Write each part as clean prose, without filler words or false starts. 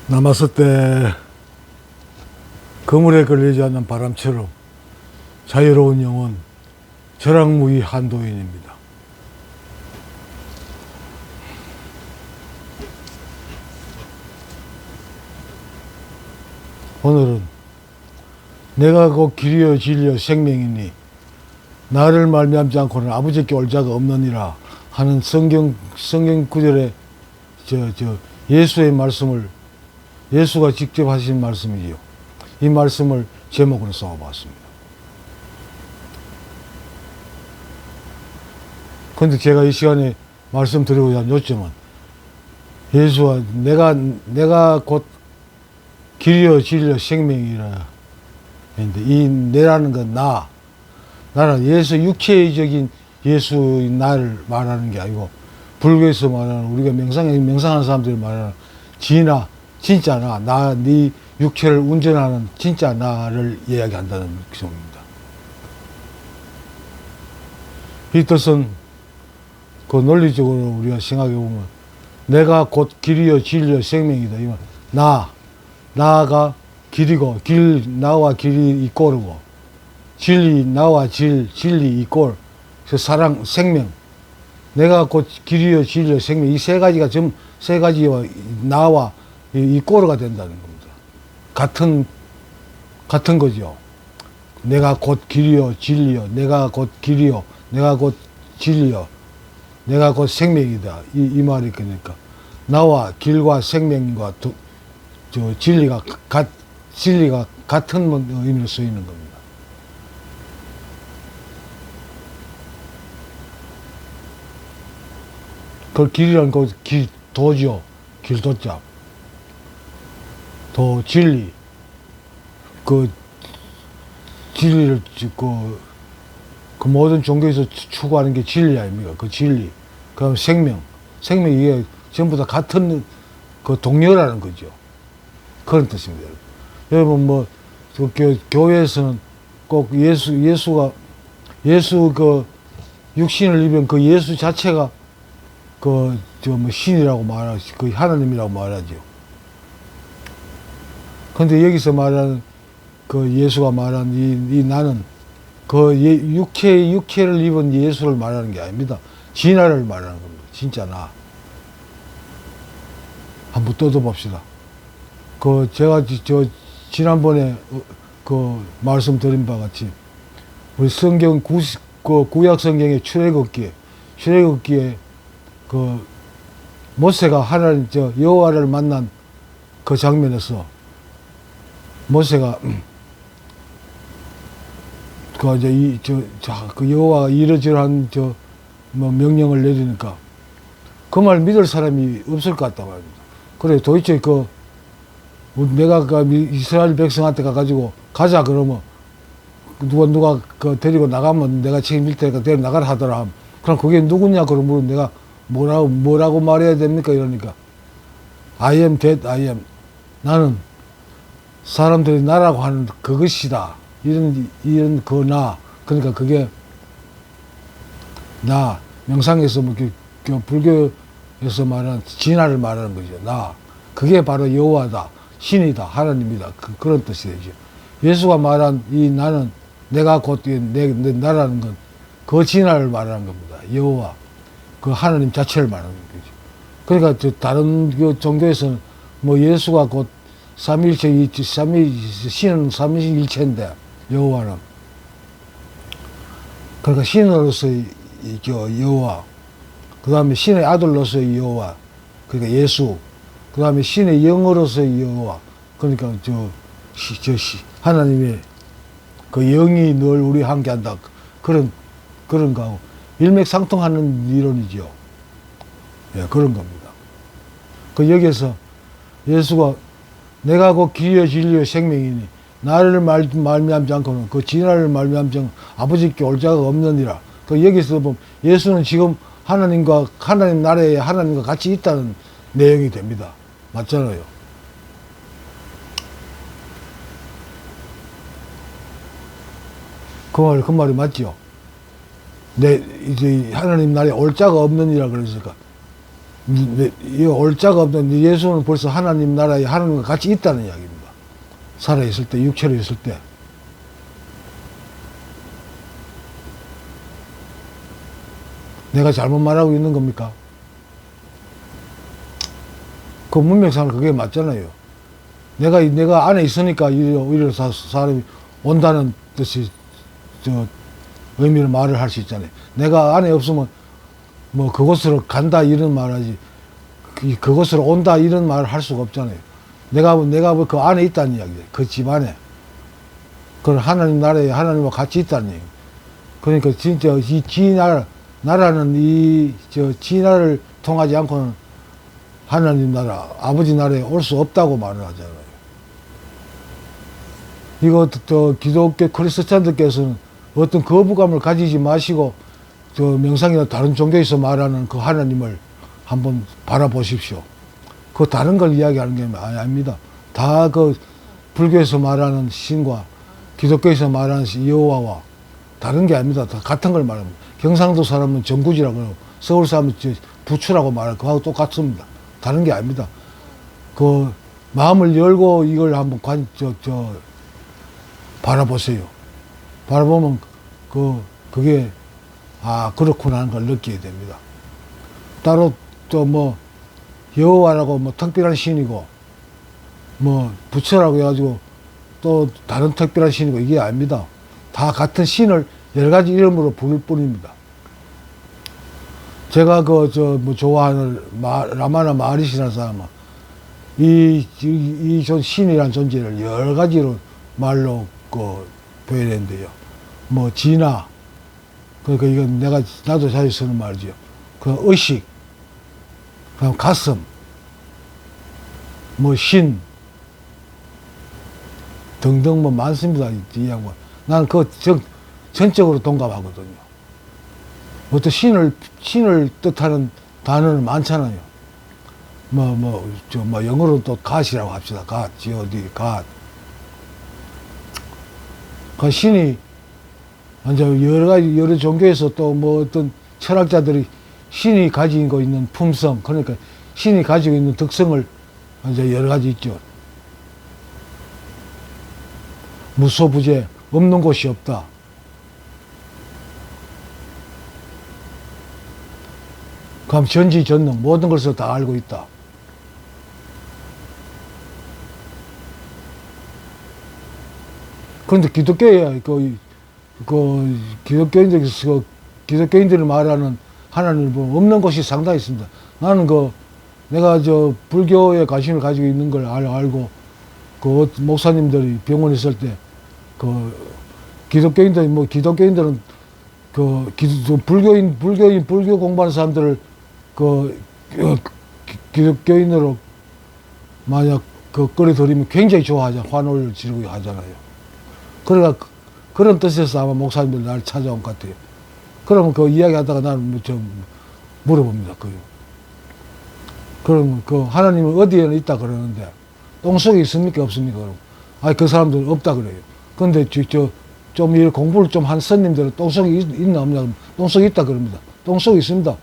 남았을 때 그물에 걸리지 않는 바람처럼 자유로운 영혼, 절랑무이 한도인입니다. 오늘은 내가 곧 길이요 진리요 생명이니 나를 말미암지 않고는 아버지께 올 자가 없느니라 하는 성경 구절에 예수의 말씀을, 예수가 직접 하신 말씀이지요. 이 말씀을 제목으로 써봤습니다. 그런데 제가 이 시간에 말씀드리고자 하는 요점은 예수와 내가 곧 길이요 진리요 생명이라 했는데, 이 내라는 건 나는 예수, 육체적인 예수의 나를 말하는 게 아니고 불교에서 말하는, 우리가 명상하는 사람들이 말하는 진짜 네 육체를 운전하는 진짜 나를 이야기한다는 것입니다. 이 뜻은 그 논리적으로 우리가 생각해 보면 내가 곧 길이요 진리요 생명이다. 이건 나가 길이고, 나와 길이 이꼴이고, 진리 나와 진리 이꼴, 사랑 생명, 내가 곧 길이요 진리요 생명, 이 세 가지가 세 가지와 나와 이꼴가 된다는 겁니다. 같은 거죠. 내가 곧 길이요 진리요, 내가 곧 길이요, 내가 곧 진리요, 내가 곧 생명이다. 이 말이 그러니까 나와 길과 생명과 진리가 같은 의미로 쓰이는 겁니다. 그 길이라는 거 도죠. 길도자. 진리. 그 진리를 그 모든 종교에서 추구하는 게 진리 아닙니까? 그 진리. 그다음 생명. 이게 전부 다 같은 그 동료라는 거죠. 그런 뜻입니다. 여러분 교회에서는 꼭 예수 그 육신을 입은 그 예수 자체가 신이라고 말하지, 그 하나님이라고 말하죠. 근데 여기서 말하는 그 예수가 말하는 이 나는 그 육체를 입은 예수를 말하는 게 아닙니다. 진화를 말하는 겁니다. 진짜 나. 한번 뜯어봅시다. 제가 지난번에 말씀드린 바 같이 우리 성경 구약 성경의 출애굽기에 모세가 하나님 여호와를 만난 그 장면에서 모세가 여호와가 이러저러한 명령을 내리니까 그 말 믿을 사람이 없을 것 같다 말입니다. 그래 도대체 내가 이스라엘 백성한테 가가지고 가자 그러면 누가 데리고 나가면 내가 책임질 테니까 데리고 나가라 하더라. 그럼 그게 누구냐 그러면 내가 뭐라고 말해야 됩니까? 이러니까 I am that I am. 나는 사람들이 나라고 하는 그것이다. 이런 그러니까 그게 명상에서 불교에서 말하는 진화를 말하는 거죠. 그게 바로 여호와다. 신이다. 하나님이다. 그런 뜻이 되죠. 예수가 말한 이 나는, 내가 곧 내 나라는 건 그 진화를 말하는 겁니다. 여호와. 그 하나님 자체를 말하는 거죠. 그러니까 다른 종교에서는 예수가 곧 삼위일체, 신은 삼위일체인데 여호와는, 그러니까 신으로서의 여호와, 그 다음에 신의 아들로서의 여호와, 그러니까 예수, 그 다음에 신의 영으로서의 여호와, 그러니까 하나님의 그 영이 늘 우리 함께 한다. 그런 거하고 일맥상통하는 이론이죠. 예, 그런 겁니다. 여기에서 예수가 내가 곧 길이요 진리요 생명이니 나를 말미암지 않고는 그 진화를 말미암지 않고 아버지께 올 자가 없느니라. 여기서 보면 예수는 지금 하나님 나라에 하나님과 같이 있다는 내용이 됩니다. 맞잖아요. 그 말이 맞죠? 이제 하나님 나라에 올 자가 없느니라 그랬으니까 이 올자가 없는 예수는 벌써 하나님 나라에 하나님과 같이 있다는 이야기입니다. 살아있을 때, 육체로 있을 때. 내가 잘못 말하고 있는 겁니까? 그 문맥상 그게 맞잖아요. 내가 안에 있으니까 오히려 사람이 온다는 뜻이, 의미를 말을 할 수 있잖아요. 내가 안에 없으면, 뭐, 그곳으로 간다, 이런 말 하지, 그곳으로 온다, 이런 말을 할 수가 없잖아요. 내가 그 안에 있다는 이야기예요. 그 집 안에. 그 하나님 나라에 하나님과 같이 있다는 얘기. 그러니까 진짜 이 나라는 지나라를 통하지 않고는 하나님 나라, 아버지 나라에 올 수 없다고 말을 하잖아요. 이거 기독교 크리스찬들께서는 어떤 거부감을 가지지 마시고 명상이나 다른 종교에서 말하는 그 하나님을 한번 바라보십시오. 그 다른 걸 이야기하는 게 아닙니다. 다 그 불교에서 말하는 신과 기독교에서 말하는 여호와와 다른 게 아닙니다. 다 같은 걸 말합니다. 경상도 사람은 정구지라고 그러고 서울 사람은 부추라고 말하고 그거하고 똑같습니다. 다른 게 아닙니다. 그 마음을 열고 이걸 한번 바라보세요. 바라보면 그게 그렇구나 하는 걸 느끼게 됩니다. 따로 또 뭐 여호와라고 뭐 특별한 신이고 뭐 부처라고 해가지고 또 다른 특별한 신이고 이게 아닙니다. 다 같은 신을 여러 가지 이름으로 부를 뿐입니다. 제가 뭐 좋아하는 라마나 마하리시라는 사람은 이 신이라는 존재를 여러 가지로 말로 표현했는데요. 뭐 진화, 그러니까 이건 나도 자주 쓰는 말이죠. 그 의식, 그다음 가슴, 뭐 신 등등 뭐 많습니다. 이 양반. 나는 전적으로 동감하거든요. 어떤 신을 뜻하는 단어는 많잖아요. 영어로 또 God이라고 합시다. God, G-O-D, God. 그 신이, 이제 여러 종교에서 또 뭐 어떤 철학자들이 신이 가지고 있는 품성, 그러니까 신이 가지고 있는 특성을 이제 여러 가지 있죠. 무소부재, 없는 곳이 없다. 그럼 전지전능, 모든 것을 다 알고 있다. 그런데 기독교에, 기독교인들이 말하는 하나님을 보면 없는 것이 상당히 있습니다. 나는 내가 불교에 관심을 가지고 있는 걸 알고, 목사님들이 병원에 있을 때, 기독교인들은 불교 공부하는 사람들을 기독교인으로 만약 끌어들이면 굉장히 좋아하잖아. 환호를 지르고 하잖아요. 그러니까 그런 뜻에서 아마 목사님들 날 찾아온 것 같아요. 그러면 이야기 하다가 나는 물어봅니다. 그럼 하나님은 어디에는 있다 그러는데 똥속에 있습니까? 없습니까? 그럼 그 사람들은 없다 그래요. 근데 좀 이 공부를 좀 한 스님들은 똥속에 있나 없냐? 똥속에 있다 그럽니다. 똥속에 있습니다.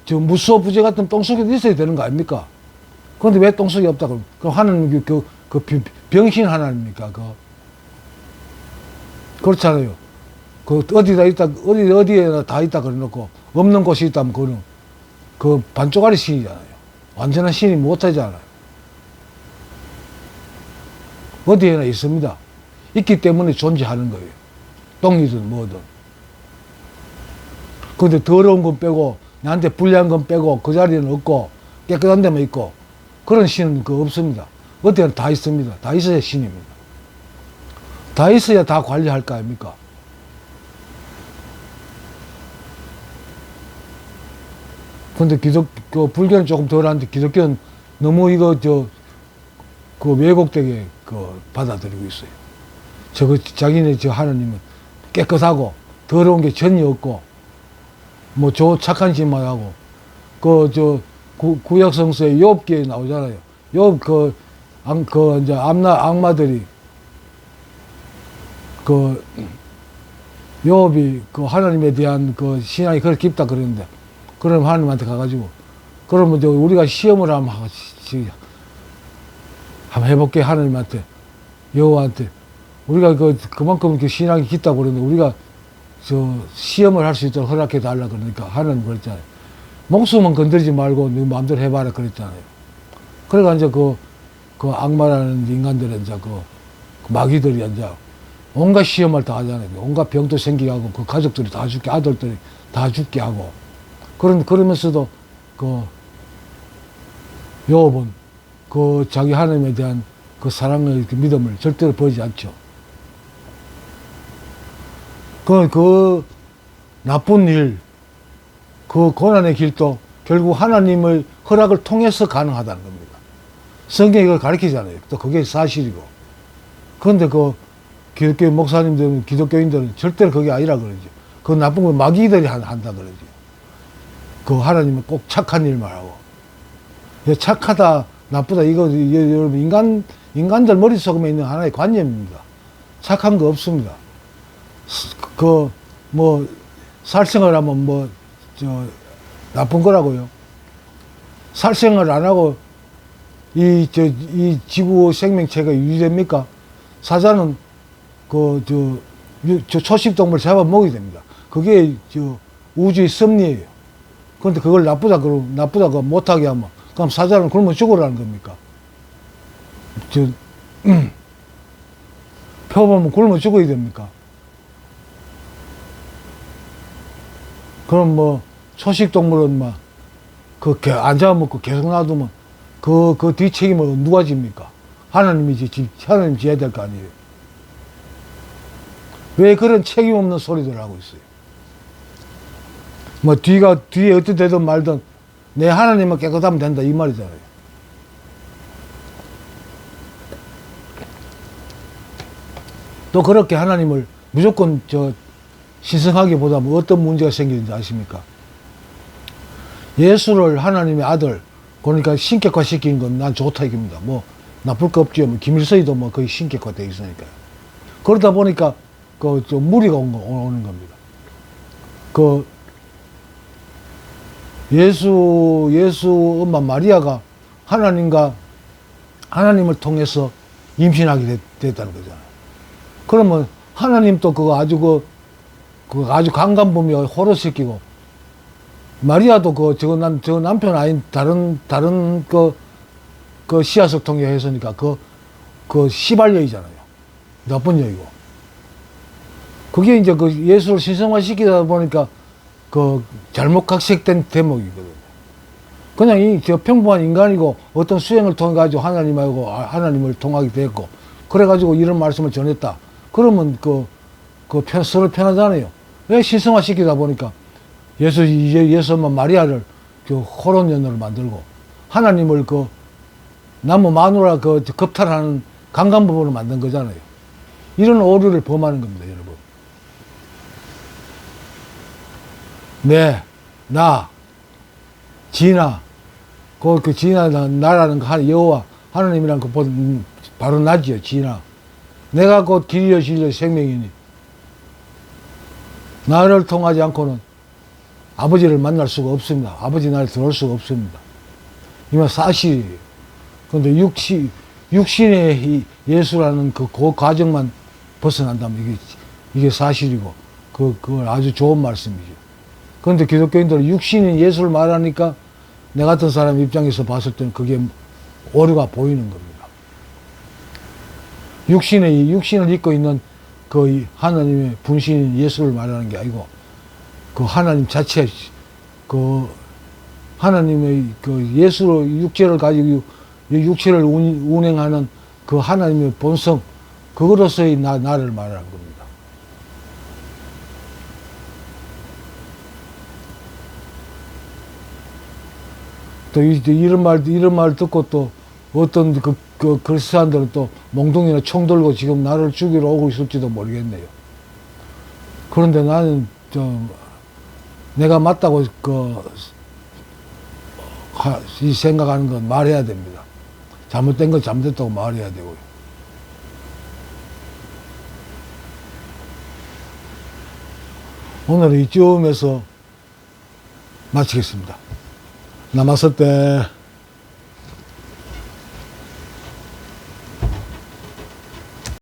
무소부재 같은 똥속에 있어야 되는 거 아닙니까? 그런데 왜 똥속에 없다 그럼? 그럼 하나님 병신 하나님입니까? 그렇잖아요. 어디에나 다 있다 그래놓고 없는 곳이 있다면 그거는 반쪽짜리 신이잖아요. 완전한 신이 못하잖아요. 어디에나 있습니다. 있기 때문에 존재하는 거예요. 똥이든 뭐든. 근데 더러운 건 빼고, 나한테 불리한 건 빼고, 그 자리에는 없고, 깨끗한 데만 있고, 그런 신은 없습니다. 어디에나 다 있습니다. 다 있어야 신입니다. 다 있어야 다 관리할 거 아닙니까? 근데 불교는 조금 덜한데, 기독교는 너무 왜곡되게 받아들이고 있어요. 자기네 하나님은 깨끗하고 더러운 게 전혀 없고 뭐 착한 짓만 하고 구약 성서에 욥기에 나오잖아요. 욥 이제 악마들이 욥이 하나님에 대한 신앙이 그렇게 깊다 그러는데 그럼 하나님한테 가가지고, 그러면 이제 우리가 시험을 한번 해볼게. 하나님한테, 여호와한테. 우리가 그만큼 이렇게 신앙이 깊다고 그러는데, 우리가 시험을 할 수 있도록 허락해 달라 그러니까 하나님 그랬잖아요. 목숨은 건드리지 말고 네 마음대로 해봐라 그랬잖아요. 그러니까 이제 그 악마라는 인간들은 이제 그 마귀들이 이제 온갖 시험을 다 하잖아요. 온갖 병도 생기게 하고, 그 가족들이 다 죽게, 아들들이 다 죽게 하고. 그러면서도 욥은 자기 하나님에 대한 그 사랑의 믿음을 절대로 버리지 않죠. 그 나쁜 일, 그 고난의 길도 결국 하나님의 허락을 통해서 가능하다는 겁니다. 성경이 이걸 가르치잖아요. 또 그게 사실이고. 그런데 기독교 목사님들은, 기독교인들은 절대로 그게 아니라 그러죠. 그 나쁜 건 마귀들이 한다 그러죠. 그 하나님은 꼭 착한 일만 하고. 착하다, 나쁘다, 이거 여러분 인간들 머릿속에 있는 하나의 관념입니다. 착한 거 없습니다. 살생을 하면 나쁜 거라고요. 살생을 안 하고 이 지구 생명체가 유지됩니까? 사자는 초식동물 잡아먹어야 됩니다. 그게 우주의 섭리예요. 그런데 그걸 나쁘다고 못하게 하면, 그럼 사자는 굶어 죽으라는 겁니까? 표보면 굶어 죽어야 됩니까? 그럼 초식동물은 안 잡아먹고 계속 놔두면 그 뒷책임을 누가 집니까? 하나님 져야 될 거 아니에요. 왜 그런 책임 없는 소리들을 하고 있어요? 뒤에 어떻게 되든 말든 내 하나님만 깨끗하면 된다, 이 말이잖아요. 또 그렇게 하나님을 무조건 신성하기보다 어떤 문제가 생기는지 아십니까? 예수를 하나님의 아들, 그러니까 신격화 시킨 건 난 좋다 이겁니다. 나쁠 거 없죠. 김일성이도 거의 신격화 돼 있으니까요. 그러다 보니까 무리가 오는 겁니다. 예수 엄마 마리아가 하나님을 통해서 임신하게 됐다는 거잖아요. 그러면 하나님도 아주 강간범위 호로시키고, 마리아도 저 남편 아닌 다른 씨앗을 통해 했으니까 시발여이잖아요. 나쁜 여이고. 그게 이제 예수를 신성화 시키다 보니까 잘못 각색된 대목이거든요. 그냥 평범한 인간이고 어떤 수행을 통해 가지고 하나님을 통하게 됐고, 그래가지고 이런 말씀을 전했다. 그러면 서로 편하잖아요. 왜 신성화 시키다 보니까 예수 엄마 마리아를 호론년으로 만들고, 하나님을 나무 마누라 겁탈하는 강간부부로 만든 거잖아요. 이런 오류를 범하는 겁니다, 여러분. 진아, 진아, 나라는 여호와, 하나님이란 바로 나지요, 진아. 내가 곧 길이요, 진리요, 생명이니. 나를 통하지 않고는 아버지를 만날 수가 없습니다. 아버지 나를 들어올 수가 없습니다. 이만 사실이에요. 그런데 육신의 예수라는 그 과정만 벗어난다면 이게 사실이고, 그건 아주 좋은 말씀이죠. 그런데 기독교인들은 육신인 예수를 말하니까 내 같은 사람 입장에서 봤을 때는 그게 오류가 보이는 겁니다. 육신을 입고 있는 하나님의 분신인 예수를 말하는 게 아니고, 하나님 자체, 하나님의 예수로 육체를 가지고 육체를 운행하는 하나님의 본성, 그거로서의 나를 말하는 겁니다. 또 이런 말 듣고 또 어떤 그리스도인들은 또 몽둥이나 총 들고 지금 나를 죽이러 오고 있을지도 모르겠네요. 그런데 나는 내가 맞다고 생각하는 건 말해야 됩니다. 잘못된 건 잘못됐다고 말해야 되고요. 오늘 이쯤에서 마치겠습니다. 남았을 때